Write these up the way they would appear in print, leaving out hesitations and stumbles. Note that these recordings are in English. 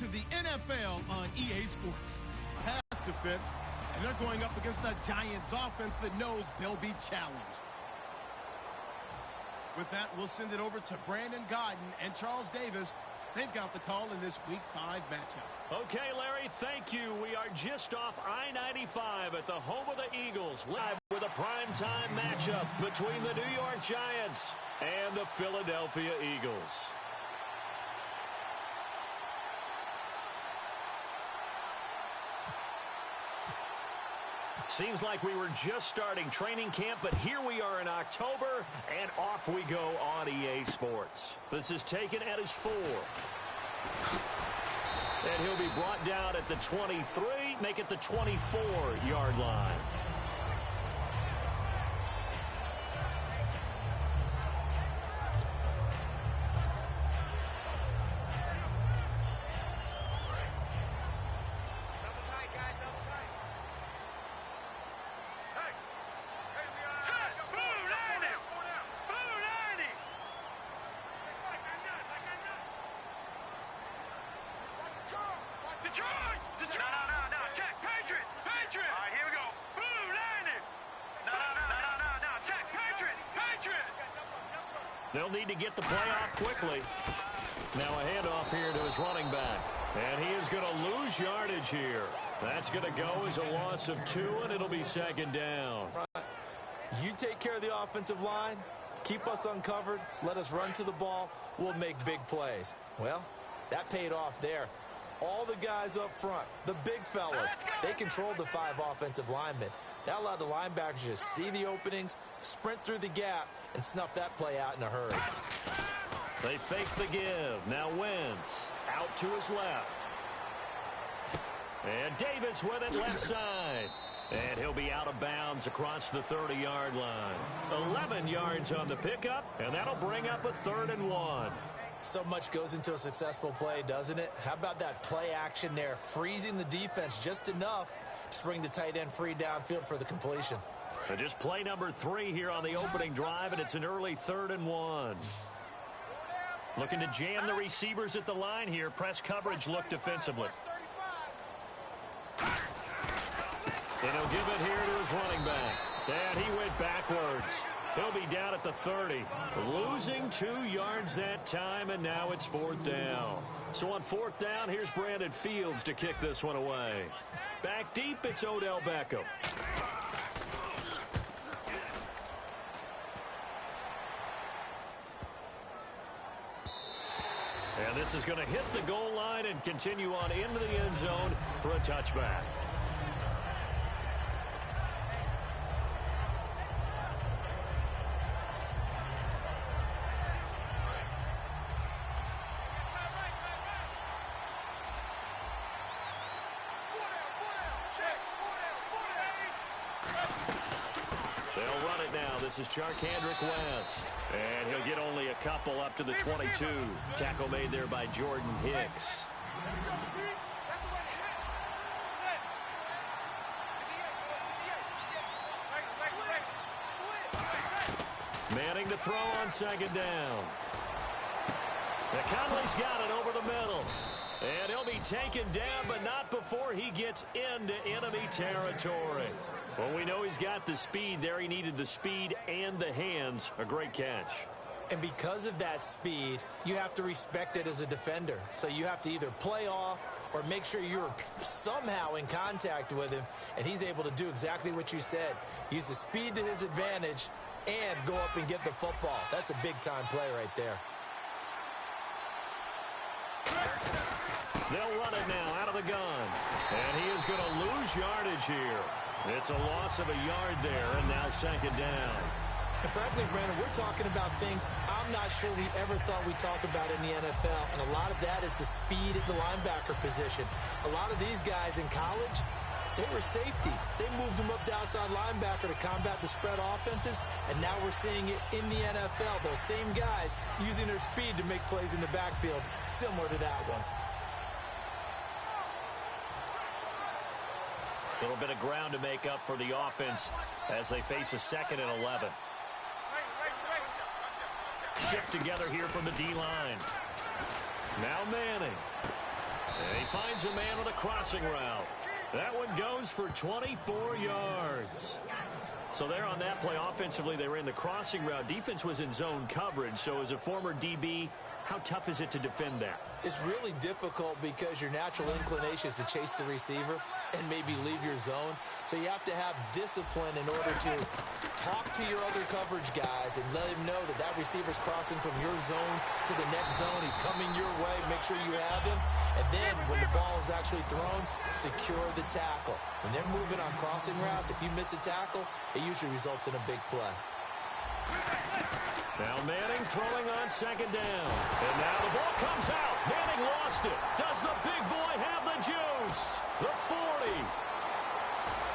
to the NFL on EA Sports. Pass defense, and they're going up against a Giants offense that knows they'll be challenged. With that, we'll send it over to Brandon Godden and Charles Davis. They've got the call in this Week 5 matchup. Okay, Larry, thank you. We are just off I-95 at the home of the Eagles, live with a primetime matchup between the New York Giants and the Philadelphia Eagles. Seems like we were just starting training camp, but here we are in October, and off we go on EA Sports. This is taken at his 4. And he'll be brought down at the 23, make it the 24-yard line. They'll need to get the play off quickly. Now a handoff here to his running back. And he is going to lose yardage here. That's going to go as a loss of 2, and it'll be second down. You take care of the offensive line, keep us uncovered, let us run to the ball, we'll make big plays. Well, that paid off there. All the guys up front, the big fellas, they controlled the 5 offensive linemen. That allowed the linebackers to just see the openings, sprint through the gap, and snuff that play out in a hurry. They fake the give. Now Wentz out to his left. And Davis with it left side. And he'll be out of bounds across the 30-yard line. 11 yards on the pickup, and that'll bring up a 3rd and 1. So much goes into a successful play, doesn't it? How about that play action there, freezing the defense just enough to bring the tight end free downfield for the completion. And just play number 3 here on the opening drive, and it's an early 3rd and 1. Looking to jam the receivers at the line here. Press coverage look defensively. And he'll give it here to his running back. And he went backwards. He'll be down at the 30. Losing 2 yards that time, and now it's 4th down. So on 4th down, here's Brandon Fields to kick this one away. Back deep, it's Odell Beckham. And this is going to hit the goal line and continue on into the end zone for a touchback. They'll run it now. This is Charkandrick West. And he'll get only a couple up to the 22. Tackle made there by Jordan Hicks. Manning to throw on 2nd down. And Conley's got it over the middle. And he'll be taken down, but not before he gets into enemy territory. Well, we know he's got the speed there. He needed the speed and the hands. A great catch. And because of that speed, you have to respect it as a defender. So you have to either play off or make sure you're somehow in contact with him, and he's able to do exactly what you said. Use the speed to his advantage and go up and get the football. That's a big-time play right there. They'll run it now out of the gun. And he is going to lose yardage here. It's a loss of a yard there, and now 2nd down. And frankly, Brandon, we're talking about things I'm not sure we ever thought we'd talk about in the NFL, and a lot of that is the speed at the linebacker position. A lot of these guys in college, they were safeties. They moved them up to outside linebacker to combat the spread offenses, and now we're seeing it in the NFL. Those same guys using their speed to make plays in the backfield, similar to that one. A little bit of ground to make up for the offense as they face a 2nd and 11. Shift together here from the D-line. Now Manning. And he finds a man on a crossing route. That one goes for 24 yards. So there on that play, offensively, they ran the crossing route. Defense was in zone coverage. So as a former DB, how tough is it to defend that? It's really difficult because your natural inclination is to chase the receiver and maybe leave your zone. So you have to have discipline in order to talk to your other coverage guys and let him know that that receiver's crossing from your zone to the next zone. He's coming your way. Make sure you have him. And then when the ball is actually thrown, secure the tackle. When they're moving on crossing routes, if you miss a tackle, it usually results in a big play. Now Manning throwing on second down. And now the ball comes out. Manning lost it. Does the big boy have the juice? The 40,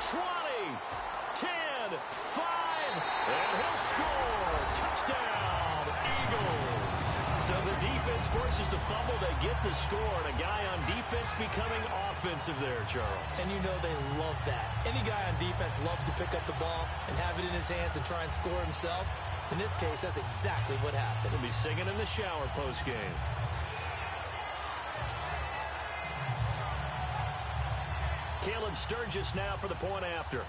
20, 10, 5, and he'll score. Touchdown, Eagles. So the defense forces the fumble. They get the score. And a guy on defense becoming offensive there, Charles. And you know they love that. Any guy on defense loves to pick up the ball and have it in his hands and try and score himself. In this case, that's exactly what happened. He'll be singing in the shower post-game. Caleb Sturgis now for the point after.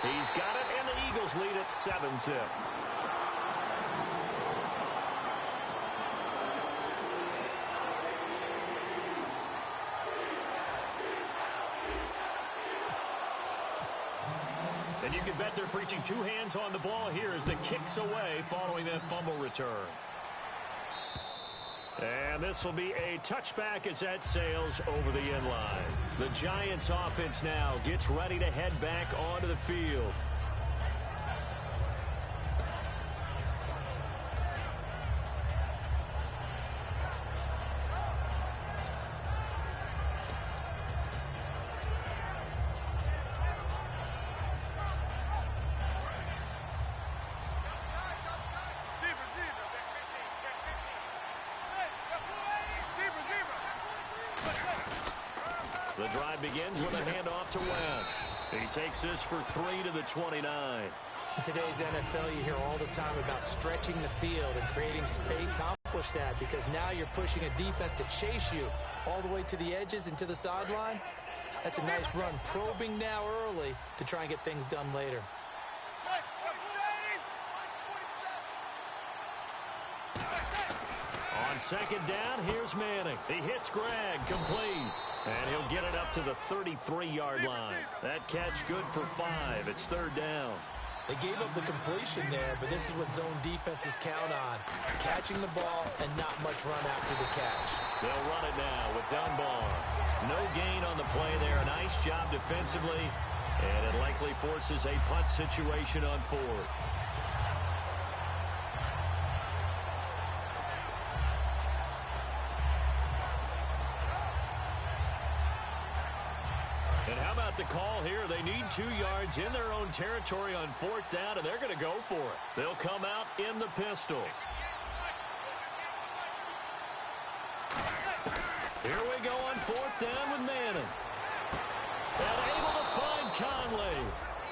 He's got it, and the Eagles lead at 7-zip. And you can bet they're preaching two hands on the ball here as the kick's away following that fumble return. And this will be a touchback as that sails over the end line. The Giants offense now gets ready to head back onto the field. The drive begins with a handoff to West. He takes this for 3 to the 29. In today's NFL, you hear all the time about stretching the field and creating space. Accomplish that because now you're pushing a defense to chase you all the way to the edges and to the sideline. That's a nice run. Probing now early to try and get things done later. On second down, here's Manning. He hits Gregg, complete. And he'll get it up to the 33-yard line. That catch good for 5. It's third down. They gave up the completion there, but this is what zone defenses count on. Catching the ball and not much run after the catch. They'll run it now with Dunbar. No gain on the play there. A nice job defensively. And it likely forces a punt situation on fourth. And how about the call here? They need 2 yards in their own territory on fourth down, and they're going to go for it. They'll come out in the pistol. Here we go on fourth down with Manning. And able to find Conley.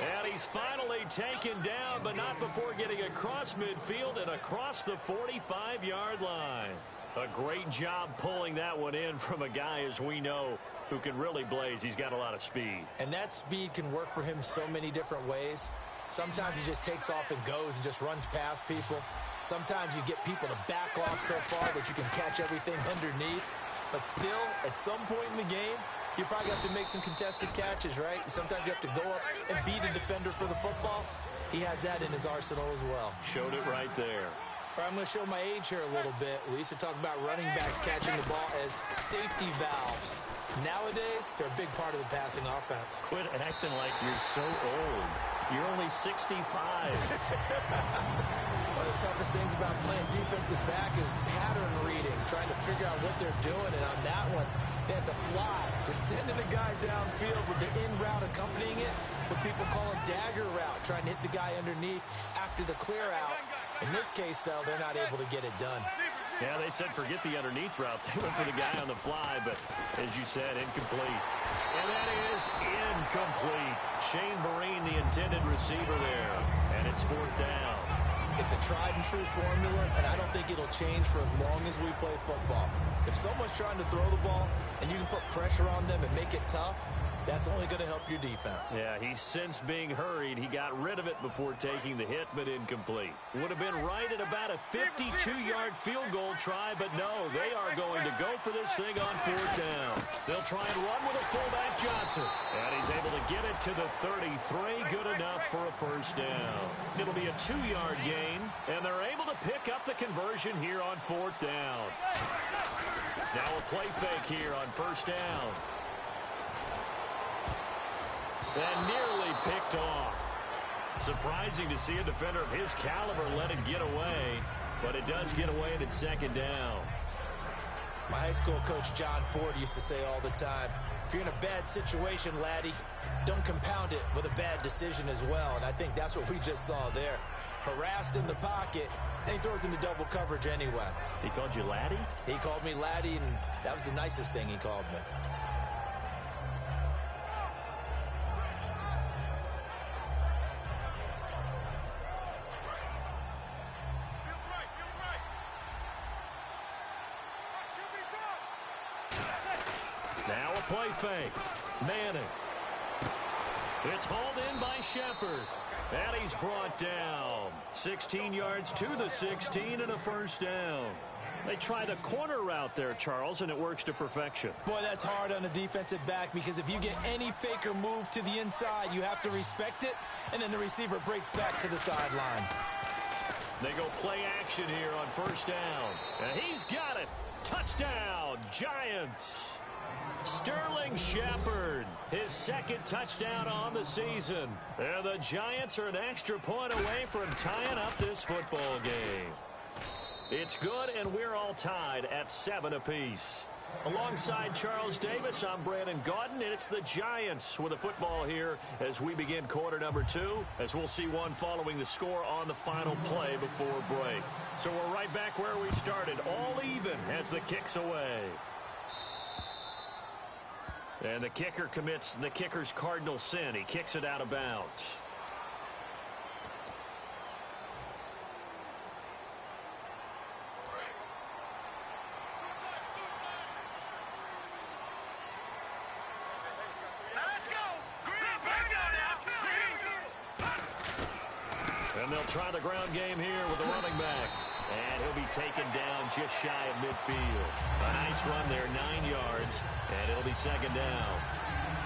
And he's finally taken down, but not before getting across midfield and across the 45-yard line. A great job pulling that one in from a guy, as we know, who can really blaze. He's got a lot of speed. And that speed can work for him so many different ways. Sometimes he just takes off and goes and just runs past people. Sometimes you get people to back off so far that you can catch everything underneath. But still, at some point in the game, you probably have to make some contested catches, right? Sometimes you have to go up and beat a defender for the football. He has that in his arsenal as well. Showed it right there. All right, I'm going to show my age here a little bit. We used to talk about running backs catching the ball as safety valves. Nowadays, they're a big part of the passing offense. Quit acting like you're so old. You're only 65. One of the toughest things about playing defensive back is pattern reading, trying to figure out what they're doing. And on that one, they had to fly, just sending a guy downfield with the in route accompanying it, what people call a dagger route, trying to hit the guy underneath after the clear out. In this case, though, they're not able to get it done. Yeah, they said forget the underneath route. They went for the guy on the fly, but as you said, incomplete. And that is incomplete. Shane Vereen, the intended receiver there. And it's fourth down. It's a tried-and-true formula, and I don't think it'll change for as long as we play football. If someone's trying to throw the ball and you can put pressure on them and make it tough, that's only going to help your defense. Yeah, he's since being hurried. He got rid of it before taking the hit, but incomplete. Would have been right at about a 52-yard field goal try, but no, they are going to go for this thing on 4th down. They'll try and run with a fullback, Johnson. And he's able to get it to the 33, good enough for a 1st down. It'll be a 2-yard gain, and they're able to pick up the conversion here on 4th down. Now a play fake here on 1st down. And nearly picked off. Surprising to see a defender of his caliber let it get away, but it does get away and it's 2nd down. My high school coach, John Ford, used to say all the time, if you're in a bad situation, laddie, don't compound it with a bad decision as well. And I think that's what we just saw there. Harassed in the pocket, and he throws into double coverage anyway. He called you laddie? He called me laddie, and that was the nicest thing he called me. Now a play fake. Manning. It's hauled in by Shepard. And he's brought down. 16 yards to the 16 and a 1st down. They try the corner route there, Charles, and it works to perfection. Boy, that's hard on a defensive back because if you get any fake or move to the inside, you have to respect it, and then the receiver breaks back to the sideline. They go play action here on 1st down. And he's got it. Touchdown, Giants. Sterling Shepard, his 2nd touchdown on the season. And the Giants are an extra point away from tying up this football game. It's good, and we're all tied at 7 apiece. Alongside Charles Davis, I'm Brandon Gaudin, and it's the Giants with the football here as we begin quarter number 2, as we'll see one following the score on the final play before break. So we're right back where we started, all even as the kick's away. And the kicker commits the kicker's cardinal sin. He kicks it out of bounds. And they'll try the ground game here with the running back. And he'll be taken down just shy of midfield. A nice run there, 9 yards, and it'll be 2nd down.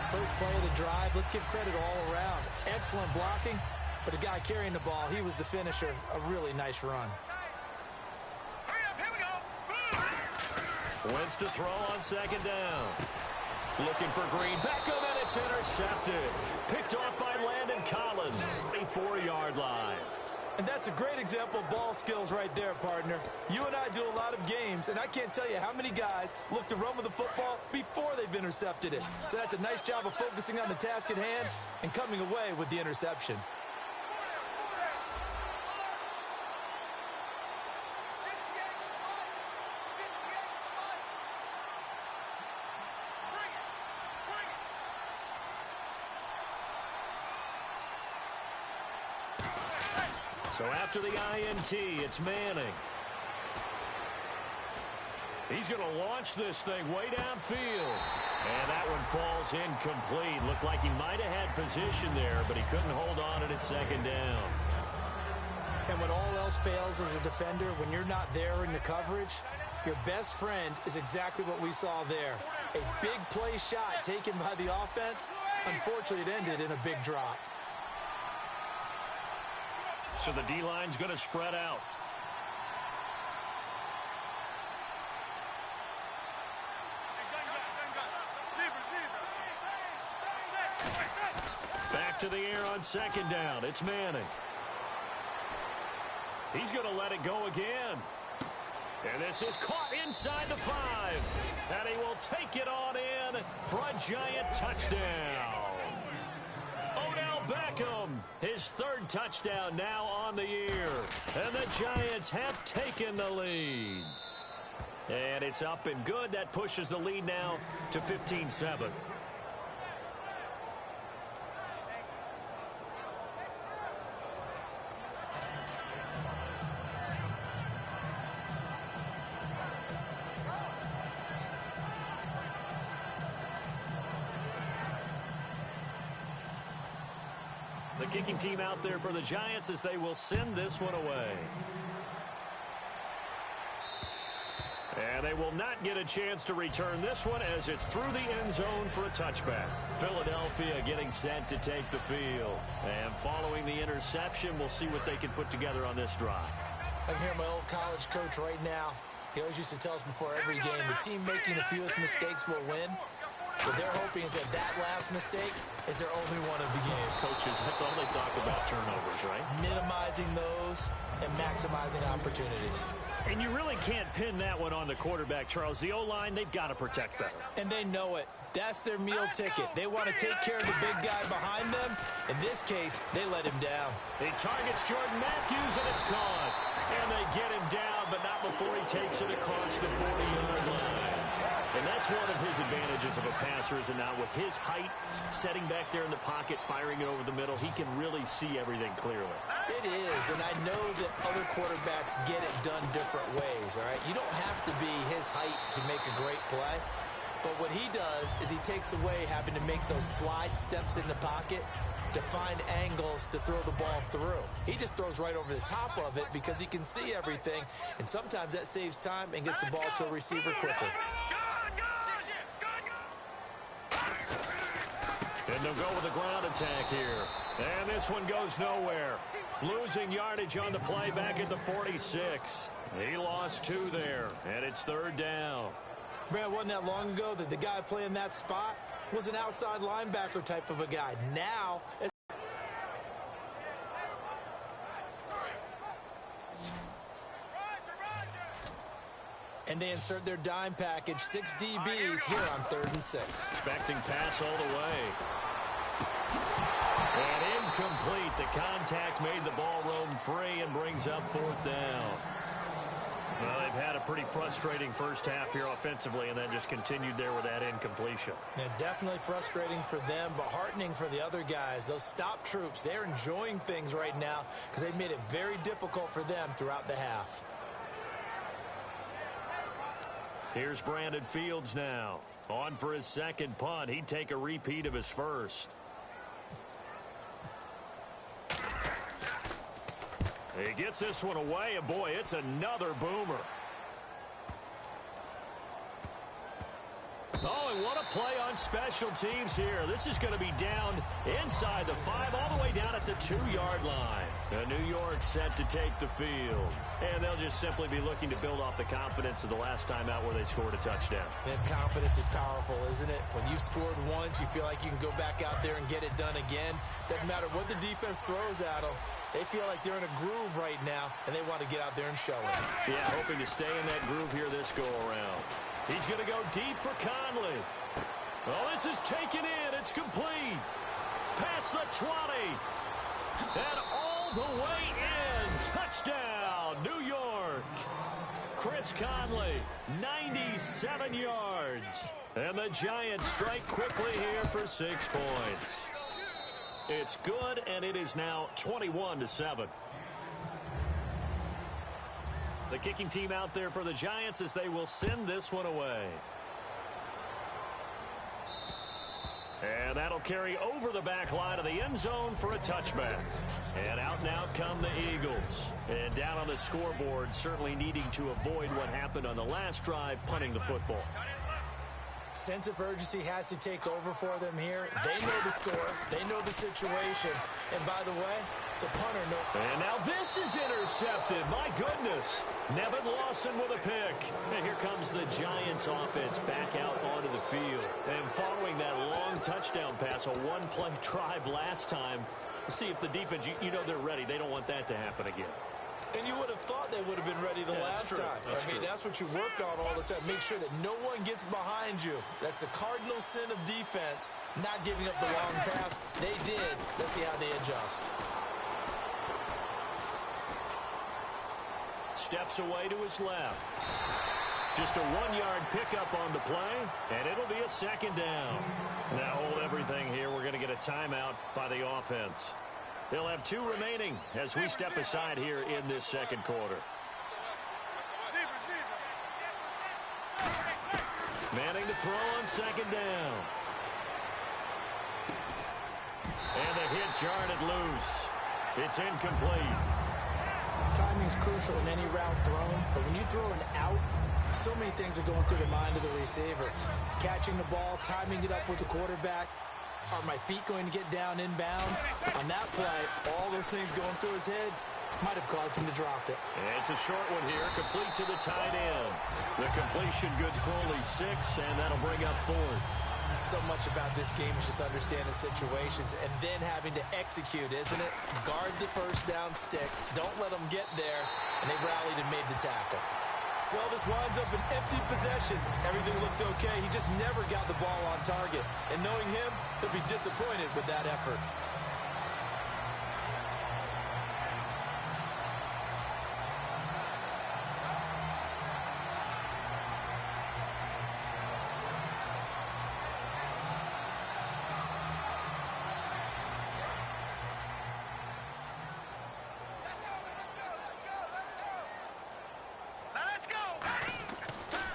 First play of the drive, let's give credit all around. Excellent blocking, but the guy carrying the ball, he was the finisher. A really nice run. Wentz to throw on 2nd down. Looking for Green. Beckham, and it's intercepted. Picked off by Landon Collins. A 4-yard line. And that's a great example of ball skills right there, partner. You and I do a lot of games, and I can't tell you how many guys look to run with the football before they've intercepted it. So that's a nice job of focusing on the task at hand and coming away with the interception. So after the INT, it's Manning. He's going to launch this thing way downfield. And that one falls incomplete. Looked like he might have had position there, but he couldn't hold on it at 2nd down. And when all else fails as a defender, when you're not there in the coverage, your best friend is exactly what we saw there. A big play shot taken by the offense. Unfortunately, it ended in a big drop. So the D-line's going to spread out. Back to the air on 2nd down. It's Manning. He's going to let it go again. And this is caught inside the 5. And he will take it on in for a Giant touchdown. Odell Beckham, his 3rd touchdown now on the year. And the Giants have taken the lead. And it's up and good. That pushes the lead now to 15-7. kicking team out there for the Giants as they will send this one away. And they will not get a chance to return this one as it's through the end zone for a touchback. Philadelphia getting set to take the field. And following the interception, we'll see what they can put together on this drive. I can hear my old college coach right now. He always used to tell us before every game, the team making the fewest mistakes will win. What they're hoping is that last mistake is their only one of the game. Coaches, that's all they talk about, turnovers, right? Minimizing those and maximizing opportunities. And you really can't pin that one on the quarterback, Charles. The O-line, they've got to protect better. And they know it. That's their meal ticket. They want to take care of the big guy behind them. In this case, they let him down. He targets Jordan Matthews, and it's caught. And they get him down, but not before he takes it across the 40-yard line. And that's one of his advantages of a passer, is it not? With his height, setting back there in the pocket, firing it over the middle, he can really see everything clearly. It is, and I know that other quarterbacks get it done different ways, all right? You don't have to be his height to make a great play. But what he does is he takes away having to make those slide steps in the pocket to find angles to throw the ball through. He just throws right over the top of it because he can see everything, and sometimes that saves time and gets the ball to a receiver quicker. And they'll go with a ground attack here. And this one goes nowhere. Losing yardage on the play back at the 46. He lost 2 there, and it's 3rd down. Brad, wasn't that long ago that the guy playing that spot was an outside linebacker type of a guy. Now, and they insert their dime package, 6 DBs here on 3rd and 6. Expecting pass all the way. And incomplete. The contact made the ball roam free and brings up 4th down. Well, they've had a pretty frustrating first half here offensively, and then just continued there with that incompletion. Yeah, definitely frustrating for them, but heartening for the other guys. Those stop troops, they're enjoying things right now because they've made it very difficult for them throughout the half. Here's Brandon Fields now. On for his second punt. He'd take a repeat of his first. He gets this one away, and boy, it's another boomer. Oh, and what a play on special teams here. This is going to be down inside the 5, all the way down at the 2-yard line. New York set to take the field. And they'll just simply be looking to build off the confidence of the last time out where they scored a touchdown. That confidence is powerful, isn't it? When you've scored once, you feel like you can go back out there and get it done again. Doesn't matter what the defense throws at them. They feel like they're in a groove right now, and they want to get out there and show it. Yeah, hoping to stay in that groove here this go-around. He's going to go deep for Conley. Oh, this is taken in. It's complete. Past the 20. And all the way in. Touchdown, New York. Chris Conley, 97 yards. And the Giants strike quickly here for 6 points. It's good, and it is now 21-7. The kicking team out there for the Giants as they will send this one away. And that'll carry over the back line of the end zone for a touchback. And out come the Eagles. And down on the scoreboard, certainly needing to avoid what happened on the last drive, punting the football. Sense of urgency has to take over for them here. They know the score. They know the situation. And by the way, the punter knows. And now this is intercepted. My goodness. Nevin Lawson with a pick. And here comes the Giants offense back out onto the field. And following that long touchdown pass, a one-play drive last time, see if the defense, you know they're ready. They don't want that to happen again. And you would have thought they would have been ready the last time. That's what you work on all the time. Make sure that no one gets behind you. That's the cardinal sin of defense, not giving up the long pass. They did. Let's see how they adjust. Steps away to his left. Just a 1-yard pickup on the play, and it'll be a 2nd down. Now hold everything here. We're going to get a timeout by the offense. They'll have 2 remaining as we step aside here in this 2nd quarter. Manning to throw on 2nd down. And the hit jarred it loose. It's incomplete. Timing is crucial in any route thrown, but when you throw an out, so many things are going through the mind of the receiver. Catching the ball, timing it up with the quarterback. Are my feet going to get down inbounds? On that play, all those things going through his head might have caused him to drop it. And it's a short one here, complete to the tight end. The completion good for only 6, and that'll bring up 4th. So much about this game is just understanding situations and then having to execute, isn't it? Guard the first down sticks. Don't let them get there. And they rallied and made the tackle. Well, this winds up an empty possession. Everything looked okay. He just never got the ball on target. And knowing him, he'll be disappointed with that effort.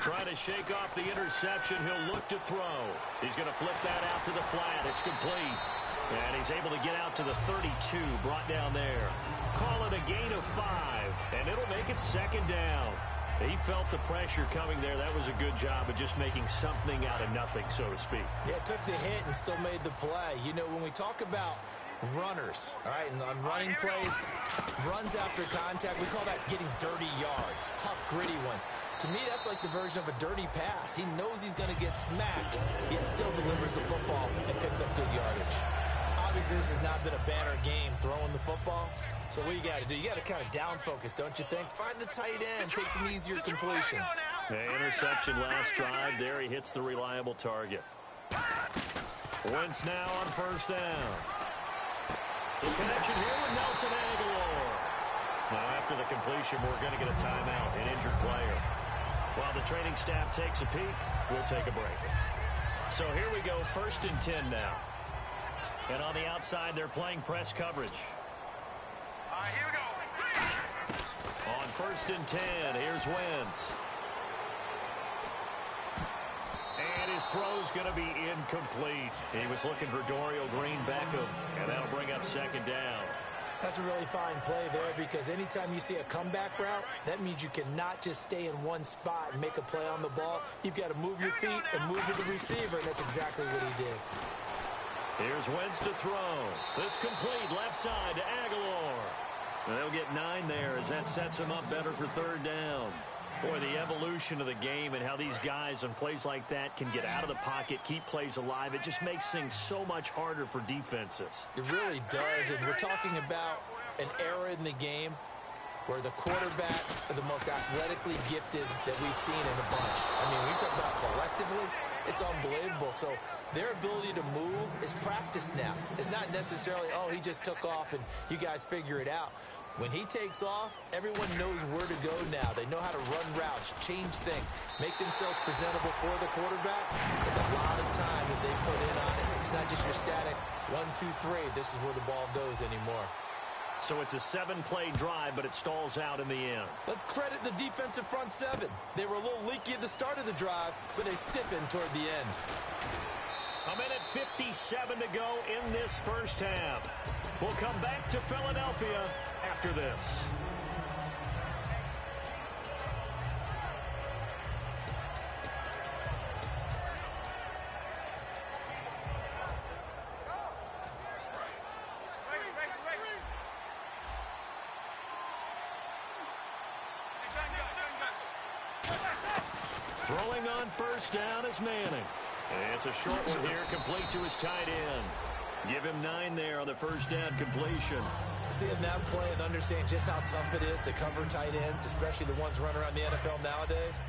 Trying to shake off the interception. He'll look to throw. He's going to flip that out to the flat. It's complete. And he's able to get out to the 32, brought down there. Call it a gain of 5, and it'll make it 2nd down. He felt the pressure coming there. That was a good job of just making something out of nothing, so to speak. Yeah, took the hit and still made the play. You know, when we talk about runners, all right, and on running plays, runs after contact, we call that getting dirty yards, tough, gritty ones. To me, that's like the version of a dirty pass. He knows he's going to get smacked, yet still delivers the football and picks up good yardage. Obviously, this has not been a banner game throwing the football. So what you got to do? You got to kind of down focus, don't you think? Find the tight end, take some easier completions. Interception last drive. There he hits the reliable target. Wentz now on 1st down. The connection here with Nelson Aguilar. Now after the completion, we're going to get a timeout, an injured player. While the training staff takes a peek, we'll take a break. So here we go, 1st and 10 now. And on the outside, they're playing press coverage. Here we go. On 1st and 10, here's Wentz. And his throw's going to be incomplete. He was looking for Dorial Green Beckham, and that'll bring up 2nd down. That's a really fine play there, because anytime you see a comeback route, that means you cannot just stay in one spot and make a play on the ball. You've got to move your feet and move with the receiver, and that's exactly what he did. Here's Wentz to throw. This complete left side to Aguilar. And they'll get 9 there as that sets them up better for 3rd down. Boy, the evolution of the game and how these guys on plays like that can get out of the pocket, keep plays alive, it just makes things so much harder for defenses. It really does, and we're talking about an era in the game where the quarterbacks are the most athletically gifted that we've seen in a bunch. I mean, when you talk about collectively, it's unbelievable. So their ability to move is practiced now. It's not necessarily, oh, he just took off and you guys figure it out. When he takes off, everyone knows where to go now. They know how to run routes, change things, make themselves presentable for the quarterback. It's a lot of time that they put in on it. It's not just your static 1, 2, 3. This is where the ball goes anymore. So it's a 7-play drive, but it stalls out in the end. Let's credit the defensive front 7. They were a little leaky at the start of the drive, but they stiffened toward the end. A minute 57 to go in this 1st half. We'll come back to Philadelphia after this. Throwing on 1st down is Manning. And it's a short one here, complete to his tight end. Give him 9 there on the 1st down completion. Seeing that play and understanding just how tough it is to cover tight ends, especially the ones running around the NFL nowadays,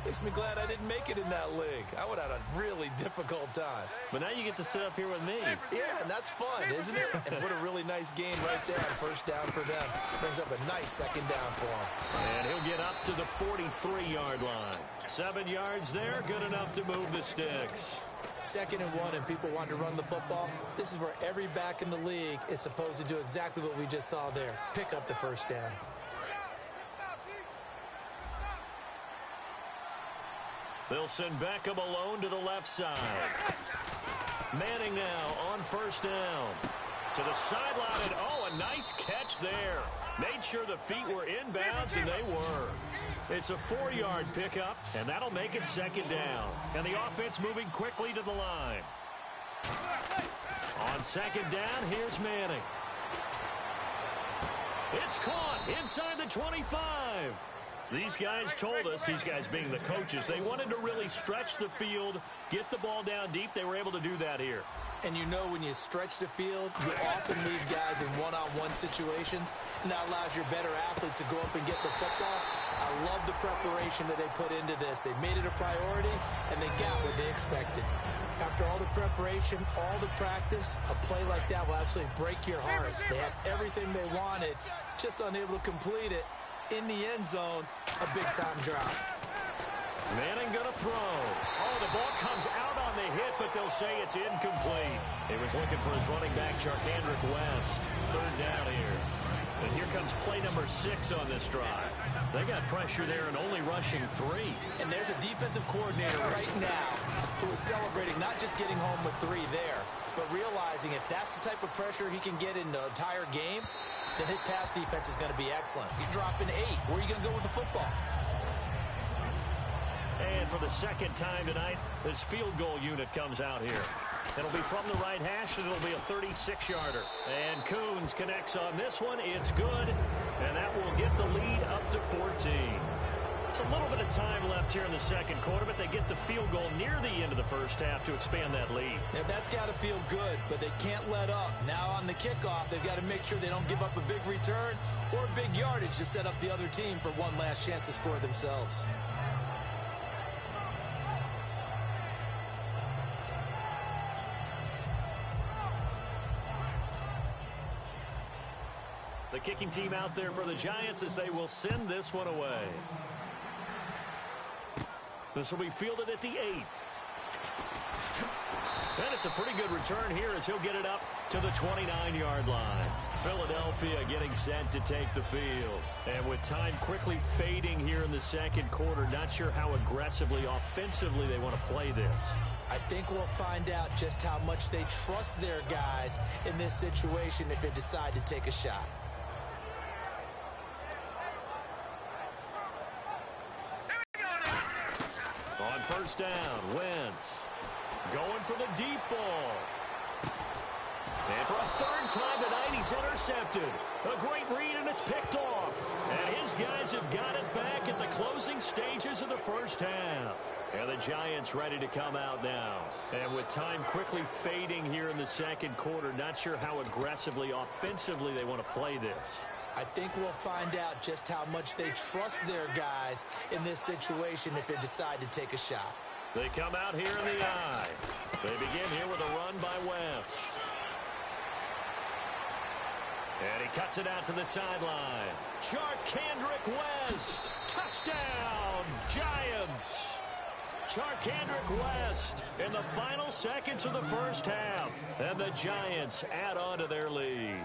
makes me glad I didn't make it in that league. I would have had a really difficult time. But now you get to sit up here with me. Yeah, and that's fun, isn't it? And what a really nice game right there on 1st down for them. Brings up a nice 2nd down for them. And he'll get up to the 43-yard line. 7 yards there, good enough to move the sticks. 2nd and 1, and people want to run the football. This is where every back in the league is supposed to do exactly what we just saw there. Pick up the 1st down. They'll send Beckham alone to the left side. Manning now on 1st down. To the sideline, and oh, a nice catch there. Made sure the feet were inbounds, and they were. It's a 4-yard pickup, and that'll make it 2nd down. And the offense moving quickly to the line. On 2nd down, here's Manning. It's caught inside the 25. These guys told us, these guys being the coaches, they wanted to really stretch the field, get the ball down deep. They were able to do that here. And you know when you stretch the field, you often leave guys in one-on-one situations, and that allows your better athletes to go up and get the football. I love the preparation that they put into this. They made it a priority, and they got what they expected. After all the preparation, all the practice, a play like that will absolutely break your heart. They had everything they wanted, just unable to complete it. In the end zone, a big-time drop. Manning gonna throw. Oh, the ball comes out on the hit, but they'll say it's incomplete. He was looking for his running back, Charkandrick West. 3rd down here. And here comes play number 6 on this drive. They got pressure there and only rushing 3. And there's a defensive coordinator right now who is celebrating not just getting home with 3 there, but realizing if that's the type of pressure he can get in the entire game, then his pass defense is going to be excellent. You're dropping 8. Where are you going to go with the football? And for the 2nd time tonight, this field goal unit comes out here. It'll be from the right hash, and it'll be a 36-yarder. And Coons connects on this one. It's good, and that will get the lead up to 14. It's a little bit of time left here in the 2nd quarter, but they get the field goal near the end of the 1st half to expand that lead. Yeah, that's got to feel good, but they can't let up. Now on the kickoff, they've got to make sure they don't give up a big return or big yardage to set up the other team for one last chance to score themselves. The kicking team out there for the Giants as they will send this one away. This will be fielded at the 8. And it's a pretty good return here as he'll get it up to the 29-yard line. Philadelphia getting set to take the field. And with time quickly fading here in the 2nd quarter, not sure how aggressively, offensively they want to play this. I think we'll find out just how much they trust their guys in this situation if they decide to take a shot. On 1st down, Wentz going for the deep ball. And for a 3rd time tonight, he's intercepted. A great read, and it's picked off. And his guys have got it back at the closing stages of the 1st half. And the Giants ready to come out now. And with time quickly fading here in the 2nd quarter, not sure how aggressively, offensively they want to play this. I think we'll find out just how much they trust their guys in this situation if they decide to take a shot. They come out here in the I. They begin here with a run by West. And he cuts it out to the sideline. Charkandrick West. Touchdown, Giants. Charkandrick West in the final seconds of the 1st half. And the Giants add on to their lead.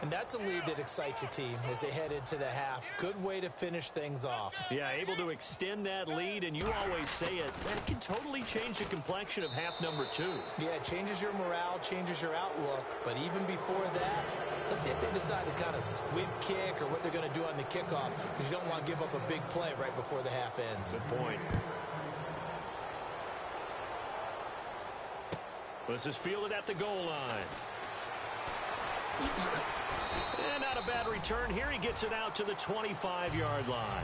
And that's a lead that excites a team as they head into the half. Good way to finish things off. Yeah, able to extend that lead, and you always say it, that can totally change the complexion of half number 2. Yeah, it changes your morale, changes your outlook. But even before that, let's see if they decide to kind of squib kick or what they're going to do on the kickoff, because you don't want to give up a big play right before the half ends. Good point. This is fielded at the goal line. And not a bad return here. He gets it out to the 25-yard line.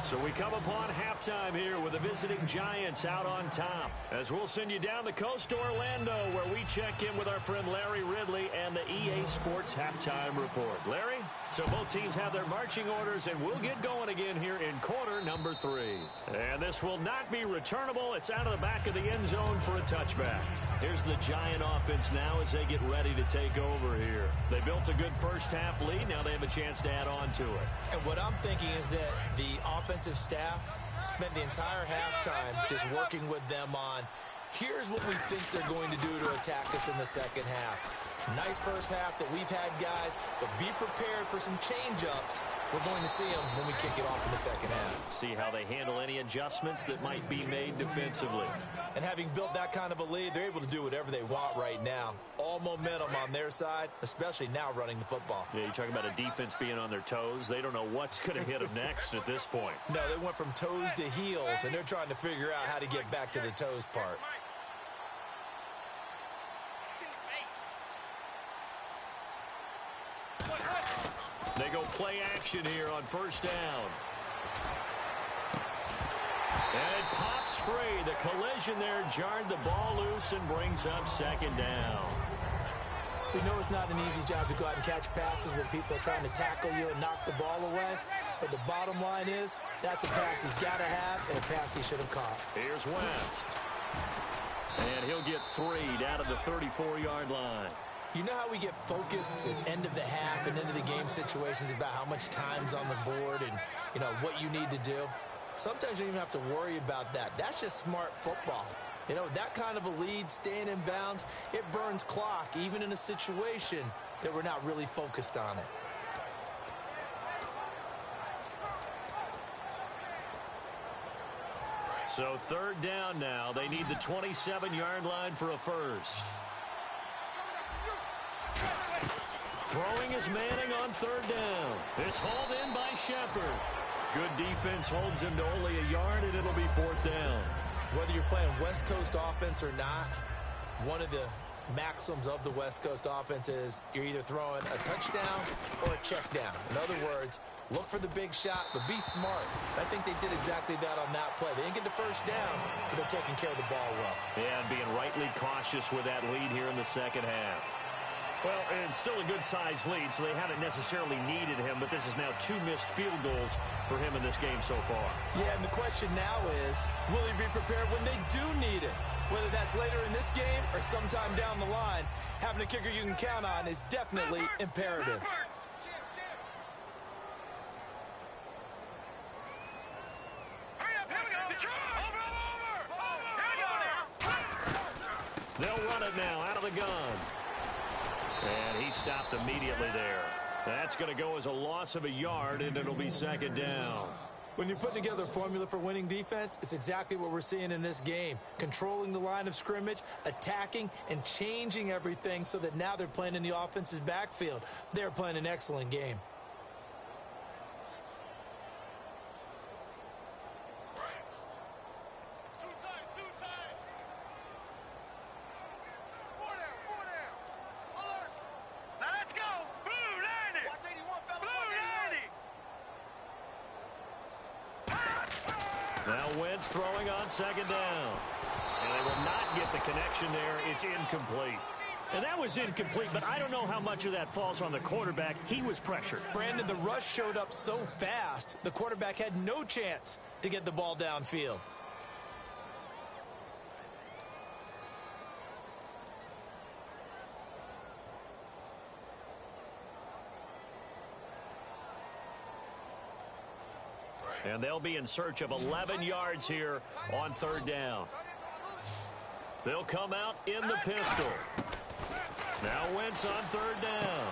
So we come upon halftime here with the visiting Giants out on top. As we'll send you down the coast to Orlando, where we check in with our friend Larry Ridley and the EA Sports Halftime Report. Larry? So both teams have their marching orders, and we'll get going again here in quarter number 3. And this will not be returnable. It's out of the back of the end zone for a touchback. Here's the Giant offense now as they get ready to take over here. They built a good 1st half lead. Now they have a chance to add on to it. And what I'm thinking is that the offensive staff spent the entire halftime just working with them on, here's what we think they're going to do to attack us in the 2nd half. Nice first half that we've had, guys, but be prepared for some change-ups. We're going to see them when we kick it off in the second half. See how they handle any adjustments that might be made defensively. And having built that kind of a lead, they're able to do whatever they want right now. All momentum on their side, especially now running the football. Yeah, you're talking about a defense being on their toes. They don't know what's going to hit them next at this point. No, they went from toes to heels, and they're trying to figure out how to get back to the toes part. They go play action here on first down. And it pops free. The collision there jarred the ball loose and brings up second down. We know it's not an easy job to go out and catch passes when people are trying to tackle you and knock the ball away. But the bottom line is, that's a pass he's got to have and a pass he should have caught. Here's West. And he'll get 3 down to the 34-yard line. You know how we get focused at end of the half and end of the game situations about how much time's on the board and, you know, what you need to do? Sometimes you don't even have to worry about that. That's just smart football. You know, that kind of a lead, staying in bounds, it burns clock, even in a situation that we're not really focused on it. So third down now. They need the 27-yard line for a first. Throwing is Manning on third down. It's hauled in by Shepard. Good defense holds him to only a yard, and it'll be fourth down. Whether you're playing West Coast offense or not, one of the maxims of the West Coast offense is you're either throwing a touchdown or a check down. In other words, look for the big shot, but be smart. I think they did exactly that on that play. They didn't get the first down, but they're taking care of the ball well. Yeah, and being rightly cautious with that lead here in the second half. Well, it's still a good-sized lead, so they haven't necessarily needed him, but this is now 2 missed field goals for him in this game so far. Yeah, and the question now is, will he be prepared when they do need it? Whether that's later in this game or sometime down the line, having a kicker you can count on is definitely imperative. They'll run it now out of the gun. And he stopped immediately there. That's going to go as a loss of a yard, and it'll be second down. When you're putting together a formula for winning defense, it's exactly what we're seeing in this game. Controlling the line of scrimmage, attacking, and changing everything so that now they're playing in the offense's backfield. They're playing an excellent game. Now Wentz throwing on second down. And they will not get the connection there. It's incomplete. And that was incomplete, but I don't know how much of that falls on the quarterback. He was pressured. Brandon, the rush showed up so fast, the quarterback had no chance to get the ball downfield. And they'll be in search of 11 yards here on third down. They'll come out in the pistol. Now Wentz on third down.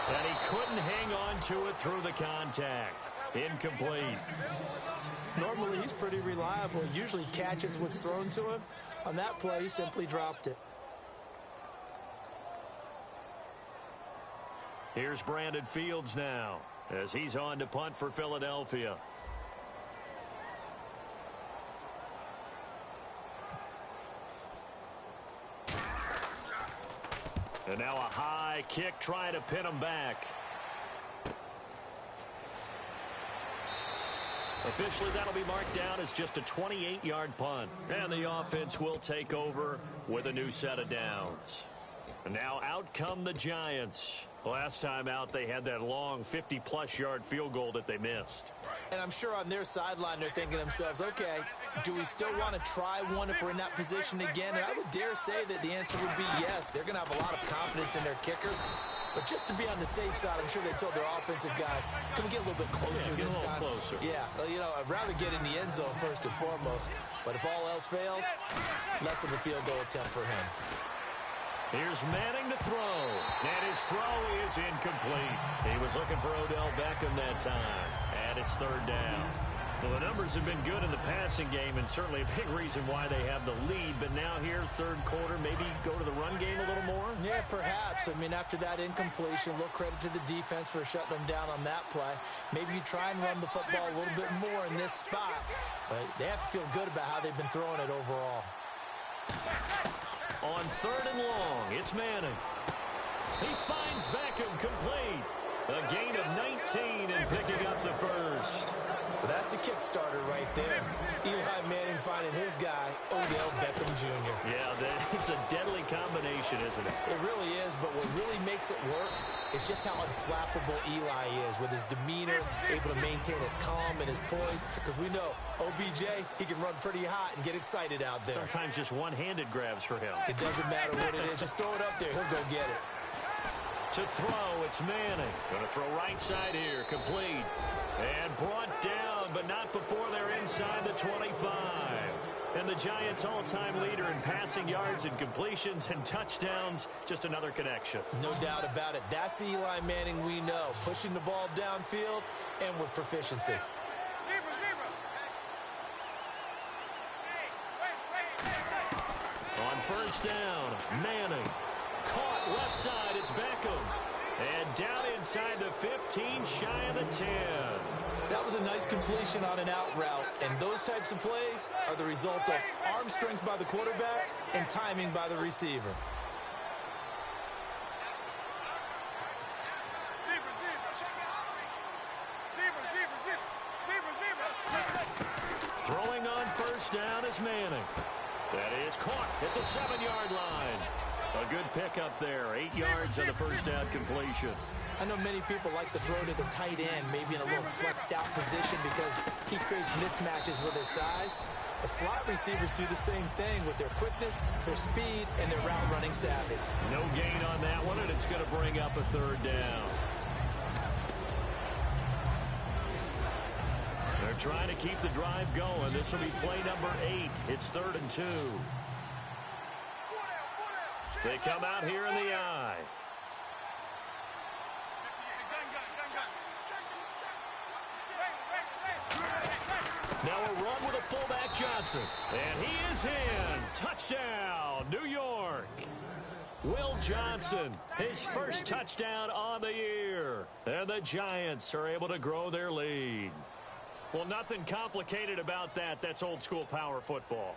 And he couldn't hang on to it through the contact. Incomplete. Normally, he's pretty reliable. He usually catches what's thrown to him. On that play, he simply dropped it. Here's Brandon Fields now as he's on to punt for Philadelphia. And now a high kick trying to pin him back. Officially, that'll be marked down as just a 28-yard punt. And the offense will take over with a new set of downs. And now out come the Giants. Last time out, they had that long 50-plus yard field goal that they missed. And I'm sure on their sideline, they're thinking to themselves, okay, do we still want to try one if we're in that position again? And I would dare say that the answer would be yes. They're going to have a lot of confidence in their kicker. But just to be on the safe side, I'm sure they told their offensive guys, can we get a little bit closer this time? Closer. Yeah, well, you know, I'd rather get in the end zone first and foremost. But if all else fails, less of a field goal attempt for him. Here's Manning to throw. And his throw is incomplete. He was looking for Odell Beckham that time. And it's third down. Well, the numbers have been good in the passing game, and certainly a big reason why they have the lead. But now here, third quarter, maybe go to the run game a little more? Yeah, perhaps. I mean, after that incompletion, a little credit to the defense for shutting them down on that play. Maybe you try and run the football a little bit more in this spot. But they have to feel good about how they've been throwing it overall. On third and long, it's Manning. He finds Beckham complete. A gain of 19 and picking up the first. Well, that's the kickstarter right there. Eli Manning finding his guy, Odell Beckham Jr. Yeah, it's a deadly combination, isn't it? It really is, but what really makes it work is just how unflappable Eli is with his demeanor, able to maintain his calm and his poise. Because we know, OBJ, he can run pretty hot and get excited out there. Sometimes just one-handed grabs for him. It doesn't matter what it is. Just throw it up there. He'll go get it. To throw, it's Manning. Going to throw right side here, complete. And brought down, but not before they're inside the 25. And the Giants' all-time leader in passing yards and completions and touchdowns. Just another connection. No doubt about it. That's the Eli Manning we know. Pushing the ball downfield and with proficiency. On first down, Manning. Caught left side, it's Beckham. And down inside the 15, shy of the 10. That was a nice completion on an out route. And those types of plays are the result of arm strength by the quarterback and timing by the receiver. Throwing on first down is Manning. That is caught at the 7-yard line. A good pickup there. 8 yards on the first down completion. I know many people like to throw to the tight end, maybe in a little flexed out position because he creates mismatches with his size. But slot receivers do the same thing with their quickness, their speed, and their route running savvy. No gain on that one, and it's going to bring up a third down. They're trying to keep the drive going. This will be play number 8. It's 3rd and 2. They come out here in the I. Now a run with a fullback Johnson. And he is in. Touchdown, New York. Will Johnson, his first touchdown on the year. And the Giants are able to grow their lead. Well, nothing complicated about that. That's old school power football.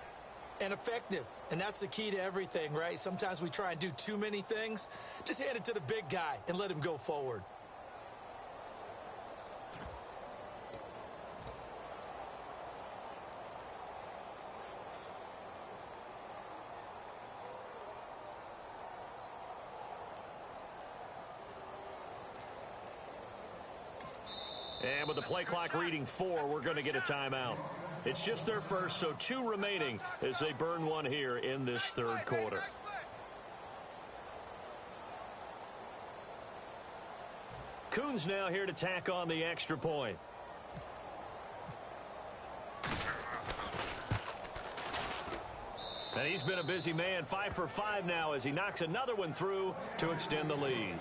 And effective. And that's the key to everything, right? Sometimes we try and do too many things. Just hand it to the big guy and let him go forward. And with the play clock reading 4, we're going to get a timeout. It's just their first, so 2 remaining as they burn one here in this third quarter. Coons now here to tack on the extra point. And he's been a busy man, 5 for 5 now as he knocks another one through to extend the lead.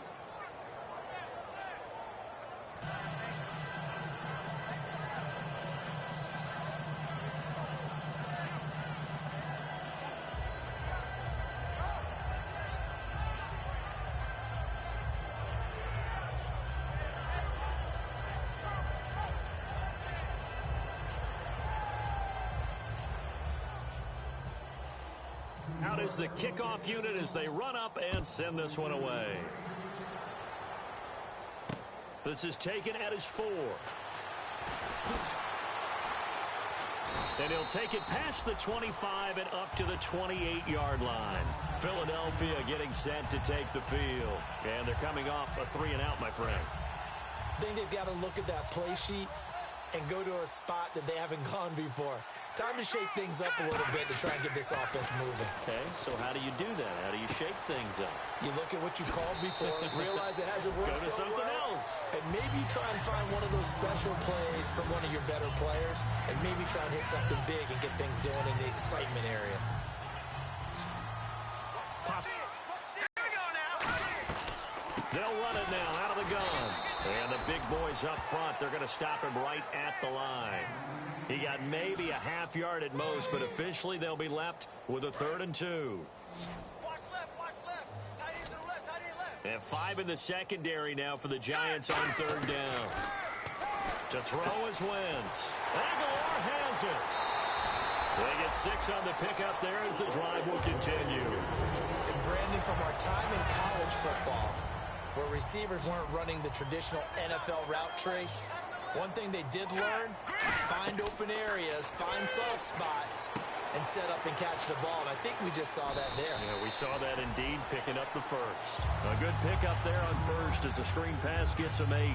Out is the kickoff unit as they run up and send this one away. This is taken at his 4. And he'll take it past the 25 and up to the 28-yard line. Philadelphia getting set to take the field. And they're coming off a 3-and-out, my friend. I think they've got to look at that play sheet and go to a spot that they haven't gone before. Time to shake things up a little bit to try and get this offense moving. Okay, so how do you do that? How do you shake things up? You look at what you called before, realize it hasn't worked Go to so something well, else. and maybe try and find one of those special plays from one of your better players, and maybe try and hit something big and get things going in the excitement area. They'll run it now out of the gun. And the big boys up front, they're going to stop him right at the line. He got maybe a half yard at most, but officially they'll be left with a 3rd and 2. Watch left. Tight end to the left, tight end left. And 5 in the secondary now for the Giants on 3rd down. To throw is Wentz. Aguilar has it. They get 6 on the pickup there as the drive will continue. And Brandon, from our time in college football, where receivers weren't running the traditional NFL route tree, one thing they did learn, find open areas, find soft spots, and set up and catch the ball. And I think we just saw that there. Yeah, we saw that indeed, picking up the first. A good pickup there on first as the screen pass gets him 8.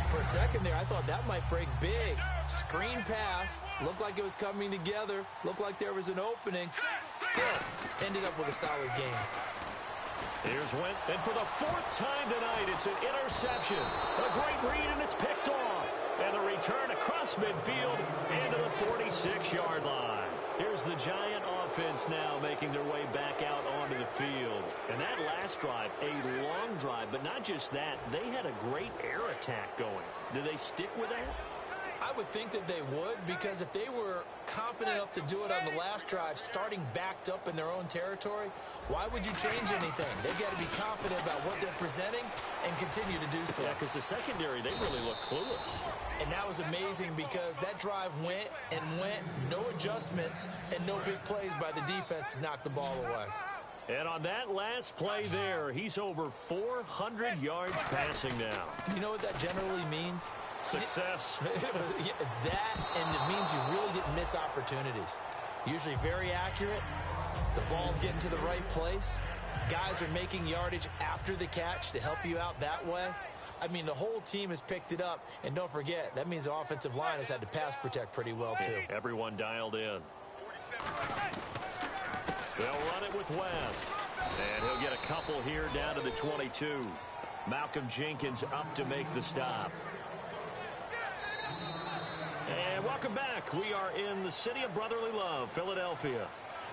For a second there, I thought that might break big. Screen pass, looked like it was coming together, looked like there was an opening. Still, ended up with a solid game. Here's Wentz, and for the 4th time tonight, it's an interception. A great read, and it's picked off. And the return across midfield into the 46-yard line. Here's the Giant offense now making their way back out onto the field. And that last drive, a long drive, but not just that, they had a great air attack going. Do they stick with that? I would think that they would, because if they were confident enough to do it on the last drive, starting backed up in their own territory, why would you change anything? They've got to be confident about what they're presenting and continue to do so. Yeah, because the secondary, they really look clueless. And that was amazing because that drive went, no adjustments, and no big plays by the defense to knock the ball away. And on that last play there, he's over 400 yards passing now. You know what that generally means? Success. That, and it means you really didn't miss opportunities. Usually very accurate. The ball's getting to the right place. Guys are making yardage after the catch to help you out that way. I mean, the whole team has picked it up. And don't forget, that means the offensive line has had to pass protect pretty well, too. Everyone dialed in. They'll run it with West. And he'll get a couple here down to the 22. Malcolm Jenkins up to make the stop. And welcome back. We are in the city of brotherly love, Philadelphia.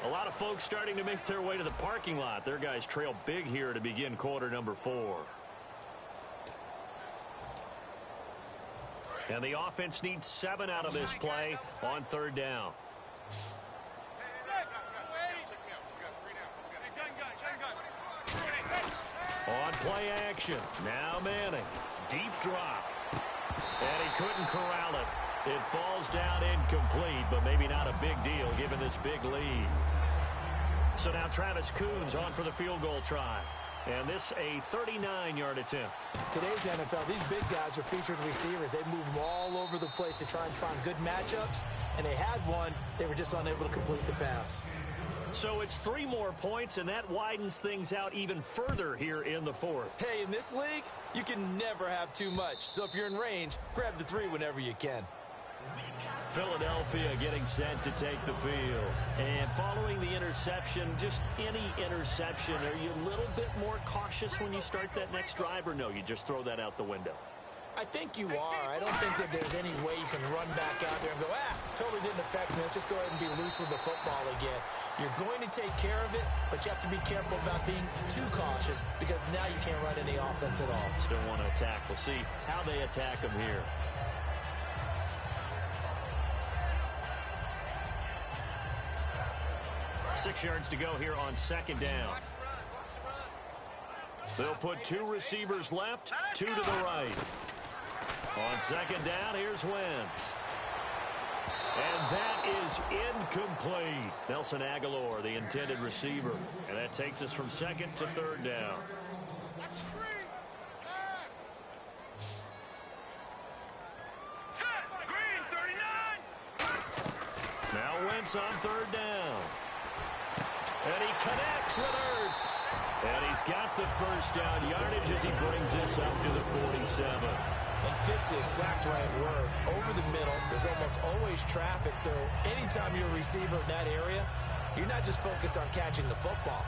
A lot of folks starting to make their way to the parking lot. Their guys trail big here to begin quarter number 4. And the offense needs 7 out of this play on 3rd down. On play action. Now Manning. Deep drop. And he couldn't corral it. It falls down incomplete, but maybe not a big deal given this big lead. So now Travis Coons on for the field goal try. And this a 39-yard attempt. Today's NFL, these big guys are featured receivers. They move them all over the place to try and find good matchups. And they had one. They were just unable to complete the pass. So it's 3 more points, and that widens things out even further here in the 4th. Hey, in this league, you can never have too much. So if you're in range, grab the 3 whenever you can. Philadelphia getting set to take the field. And following the interception, just any interception, are you a little bit more cautious when you start that next drive, or no, you just throw that out the window? I think you are. I don't think that there's any way you can run back out there and go, totally didn't affect me. Let's just go ahead and be loose with the football again. You're going to take care of it, but you have to be careful about being too cautious because now you can't run any offense at all. Still want to attack. We'll see how they attack them here. Six yards to go here on 2nd down. They'll put 2 receivers left, 2 to the right. On 2nd down, here's Wentz. And that is incomplete. Nelson Aguilar, the intended receiver. And that takes us from 2nd to 3rd down. Now Wentz on 3rd down. And he connects with Ertz. And he's got the first down yardage as he brings this up to the 47. And fits the exact right word. Over the middle, there's almost always traffic. So anytime you're a receiver in that area, you're not just focused on catching the football.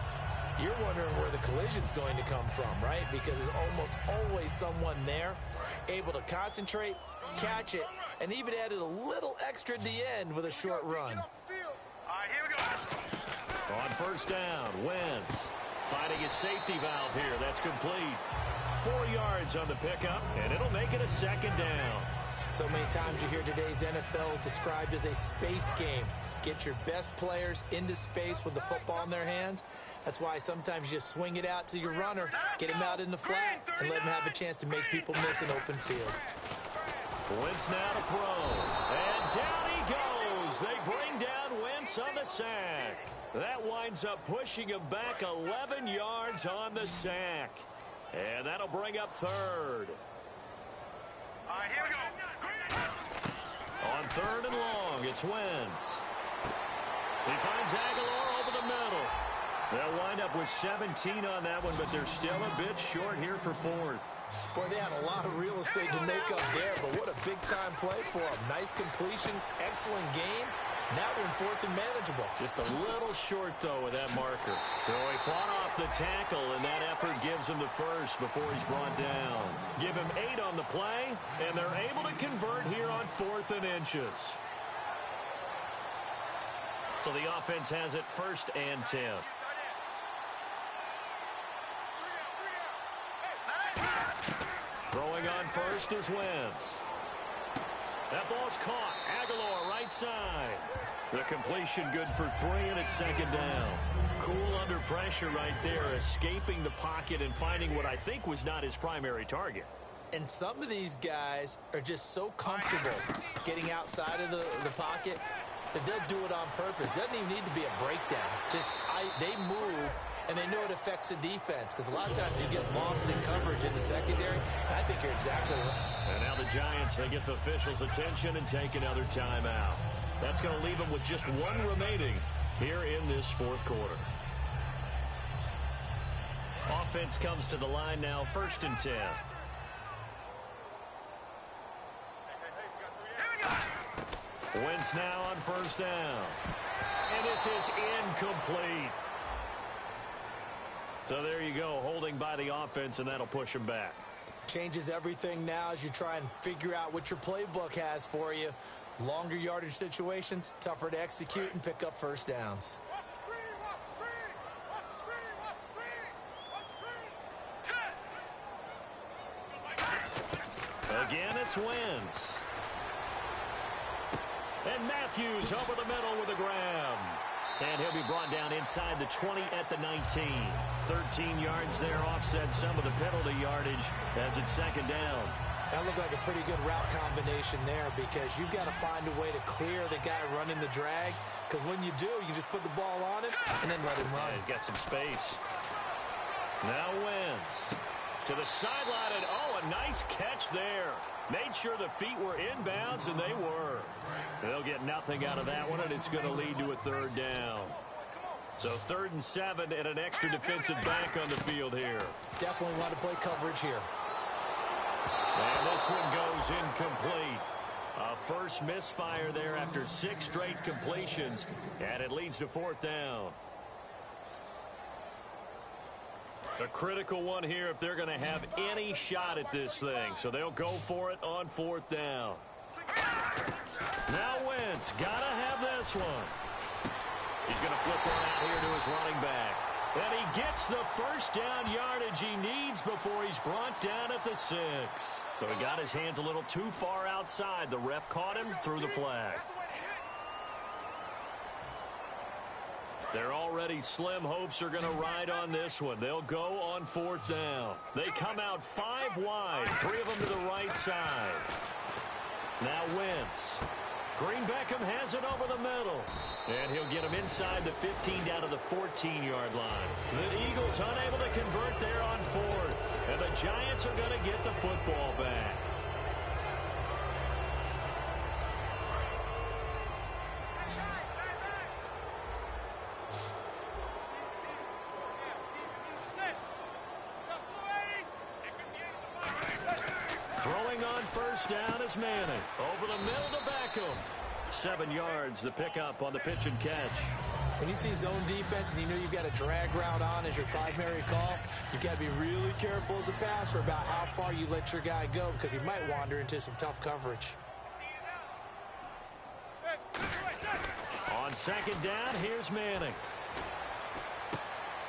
You're wondering where the collision's going to come from, right? Because there's almost always someone there able to concentrate, catch it, and even added a little extra at the end with a short run. All right, here we go. On 1st down, Wentz finding his safety valve here. That's complete. 4 yards on the pickup, and it'll make it a second down. So many times you hear today's NFL described as a space game. Get your best players into space with the football in their hands. That's why sometimes you just swing it out to your runner, get him out in the flat, and let him have a chance to make people miss an open field. Wentz now to throw. And down he goes. They bring down Wentz on the sack. That winds up pushing him back 11 yards on the sack. And that'll bring up third. All right, here we go. On third and long, it's Wentz. He finds Aguilar over the middle. They'll wind up with 17 on that one, but they're still a bit short here for fourth. Boy, they had a lot of real estate to make up there, but what a big-time play for them. Nice completion, excellent game. Now they're in fourth and manageable. Just a little short, though, with that marker. So he fought off the tackle, and that effort gives him the first before he's brought down. Give him 8 on the play, and they're able to convert here on 4th and inches. So the offense has it 1st and 10. Throwing on first is Wentz. That ball's caught. Aguilar right side. The completion good for 3, and it's second down. Cool under pressure right there, escaping the pocket and finding what I think was not his primary target. And some of these guys are just so comfortable getting outside of the pocket that they'll do it on purpose. It doesn't even need to be a breakdown. They move, and they know it affects the defense, because a lot of times you get lost in coverage in the secondary. And I think you're exactly right. And now the Giants, they get the officials' attention and take another timeout. That's going to leave them with just 1 remaining here in this 4th quarter. Offense comes to the line now, 1st and 10. Wentz now on 1st down. And this is incomplete. So there you go, holding by the offense, and that'll push them back. Changes everything now as you try and figure out what your playbook has for you. Longer yardage situations, tougher to execute and pick up first downs. Again, it's Wentz. And Matthews over the middle with a grab. And he'll be brought down inside the 20 at the 19. 13 yards there, offset some of the penalty yardage as it's second down. That looked like a pretty good route combination there, because you've got to find a way to clear the guy running the drag, because when you do, you just put the ball on him and then let him run. Yeah, he's got some space. Now Wentz to the sideline, and oh, a nice catch there. Made sure the feet were inbounds, and they were. They'll get nothing out of that one, and it's going to lead to a 3rd down. So 3rd and 7 and an extra defensive back on the field here. Definitely want to play coverage here. And this one goes incomplete. A first misfire there after 6 straight completions, and it leads to 4th down. A critical one here if they're going to have any shot at this thing. So they'll go for it on 4th down. Now Wentz, got to have this one. He's going to flip one out here to his running back. And he gets the first down yardage he needs before he's brought down at the 6. So he got his hands a little too far outside. The ref caught him through the flag. They're already slim hopes are going to ride on this one. They'll go on 4th down. They come out 5 wide, 3 of them to the right side. Now Wentz. Green Beckham has it over the middle. And he'll get him inside the 15 down to the 14-yard line. The Eagles unable to convert there on 4th. And the Giants are going to get the football back. Throwing on 1st down is Manning. Over the middle to Beckham. 7 yards, the pickup on the pitch and catch. When you see zone defense and you know you've got a drag route on as your primary call, you've got to be really careful as a passer about how far you let your guy go, because he might wander into some tough coverage. On 2nd down, here's Manning.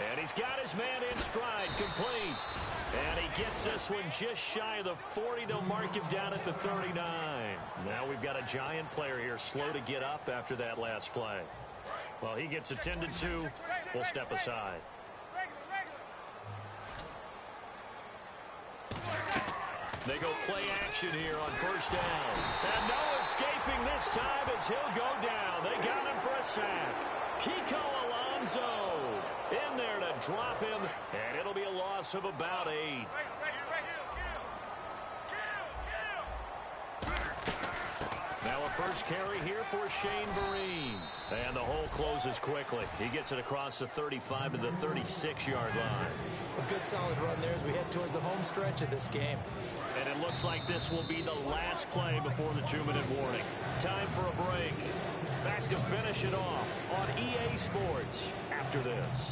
And he's got his man in stride, complete. And he gets this one just shy of the 40. They'll mark him down at the 39. Now we've got a giant player here slow to get up after that last play. Well, he gets attended to. We'll step aside. They go play action here on first down. And no escaping this time as he'll go down. They got him for a sack. Kiko Alonso in there to drop him, and it'll be a loss of about 8. Now a first carry here for Shane Vereen. And the hole closes quickly. He gets it across the 35 to the 36-yard line. A good solid run there as we head towards the home stretch of this game. And it looks like this will be the last play before the 2-minute warning. Time for a break. Back to finish it off on EA Sports after this.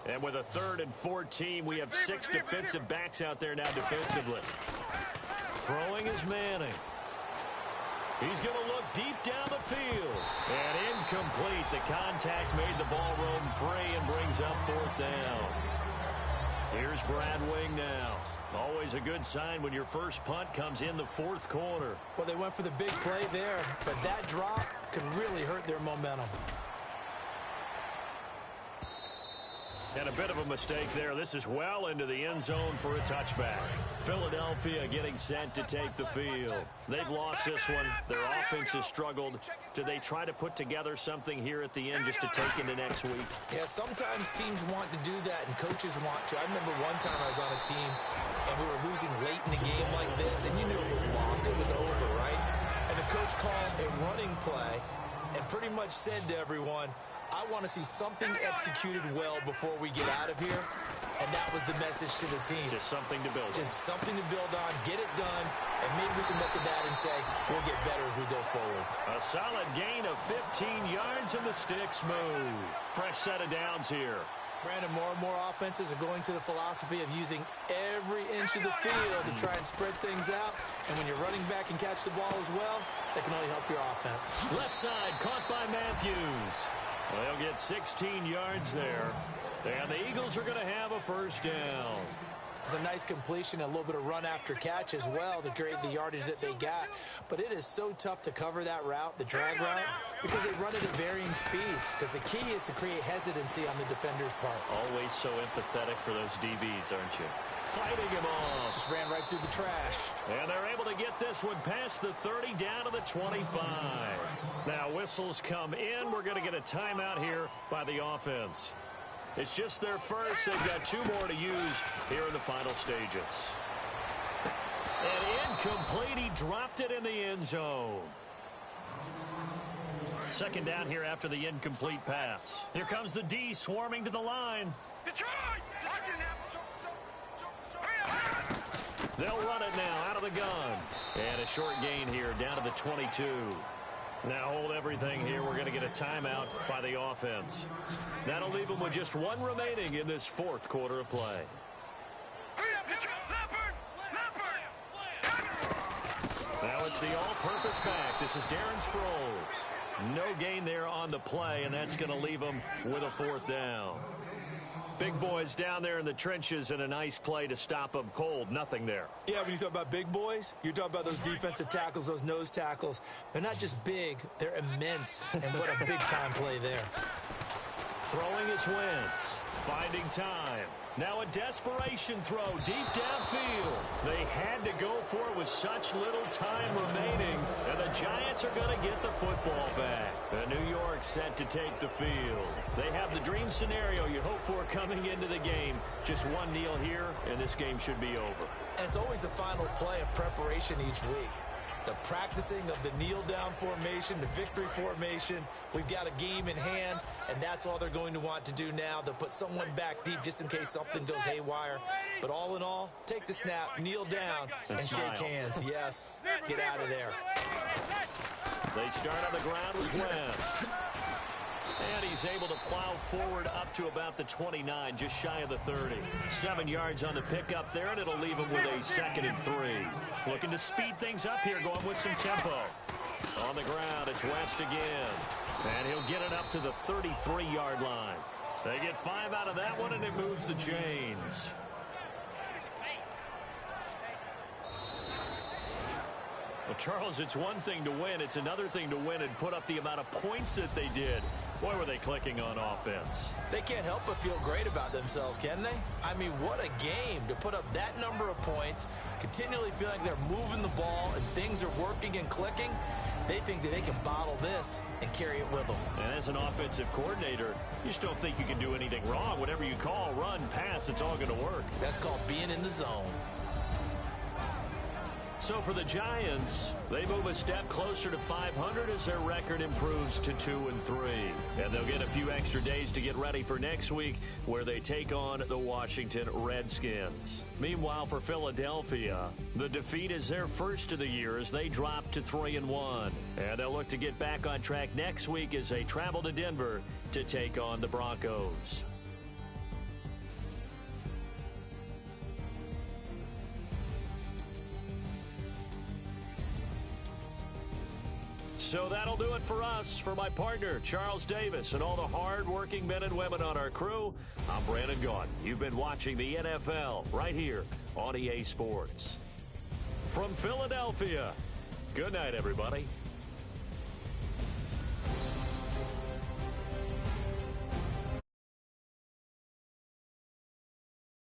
And with a 3rd and 14, we have 6 defensive backs out there now defensively. Throwing is Manning. He's going to look deep down the field. And incomplete. The contact made the ball roam free and brings up 4th down. Here's Brad Wing now. Always a good sign when your first punt comes in the 4th quarter. Well, they went for the big play there, but that drop could really hurt their momentum. And a bit of a mistake there. This is well into the end zone for a touchback. Philadelphia getting set to take the field. They've lost this one. Their offense has struggled. Do they try to put together something here at the end just to take into next week? Yeah, sometimes teams want to do that and coaches want to. I remember one time I was on a team and we were losing late in a game like this and you knew it was lost. It was over, right? And the coach called a running play and pretty much said to everyone, I want to see something executed well before we get out of here. And that was the message to the team. Just something to build on. Just something to build on, get it done, and maybe we can look at that and say, we'll get better as we go forward. A solid gain of 15 yards and the sticks move. Fresh set of downs here. Brandon, more and more offenses are going to the philosophy of using every inch of the field to try and spread things out. And when you're running back and catch the ball as well, that can only help your offense. Left side caught by Matthews. Well, they'll get 16 yards there. And the Eagles are going to have a first down. It's a nice completion, a little bit of run after catch as well to create the yardage that they got. But it is so tough to cover that route, the drag route, because they run it at varying speeds. Because the key is to create hesitancy on the defender's part. Always so empathetic for those DBs, aren't you? Fighting him off. Just ran right through the trash. And they're able to get this one past the 30 down to the 25. Now whistles come in. We're going to get a timeout here by the offense. It's just their first. They've got 2 more to use here in the final stages. And incomplete. He dropped it in the end zone. Second down here after the incomplete pass. Here comes the D swarming to the line. They'll run it now out of the gun. And a short gain here down to the 22. Now hold everything here. We're going to get a timeout by the offense. That'll leave them with just 1 remaining in this 4th quarter of play. Now it's the all-purpose back. This is Darren Sproles. No gain there on the play, and that's going to leave them with a 4th down. Big boys down there in the trenches and a nice play to stop them cold. Nothing there. Yeah, when you talk about big boys, you're talking about those defensive tackles, those nose tackles. They're not just big, they're immense. And what a big-time play there. Throwing is Wentz. Finding time. Now a desperation throw deep downfield. They had to go for it with such little time remaining. And the Giants are going to get the football back. And New York set to take the field. They have the dream scenario you hope for coming into the game. Just 1 kneel here, and this game should be over. And it's always the final play of preparation each week. The practicing of the kneel-down formation, the victory formation. We've got a game in hand, and that's all they're going to want to do now. They'll put someone back deep just in case something goes haywire. But all in all, take the snap, kneel down, and shake hands. Yes, get out of there. They start on the ground with Wentz. And he's able to plow forward up to about the 29, just shy of the 30. 7 yards on the pickup there, and it'll leave him with a 2nd and 3. Looking to speed things up here, going with some tempo. On the ground, it's West again. And he'll get it up to the 33-yard line. They get 5 out of that one, and it moves the chains. Well, Charles, it's one thing to win. It's another thing to win and put up the amount of points that they did. Boy, were they clicking on offense. They can't help but feel great about themselves, can they? I mean, what a game to put up that number of points, continually feel like they're moving the ball and things are working and clicking. They think that they can bottle this and carry it with them. And as an offensive coordinator, you just don't think you can do anything wrong. Whatever you call, run, pass, it's all going to work. That's called being in the zone. So for the Giants, they move a step closer to 500 as their record improves to 2-3. And they'll get a few extra days to get ready for next week, where they take on the Washington Redskins. Meanwhile, for Philadelphia, the defeat is their first of the year as they drop to 3-1. And they'll look to get back on track next week as they travel to Denver to take on the Broncos. So that'll do it for us. For my partner, Charles Davis, and all the hard-working men and women on our crew, I'm Brandon Gaudin. You've been watching the NFL right here on EA Sports. From Philadelphia, good night, everybody.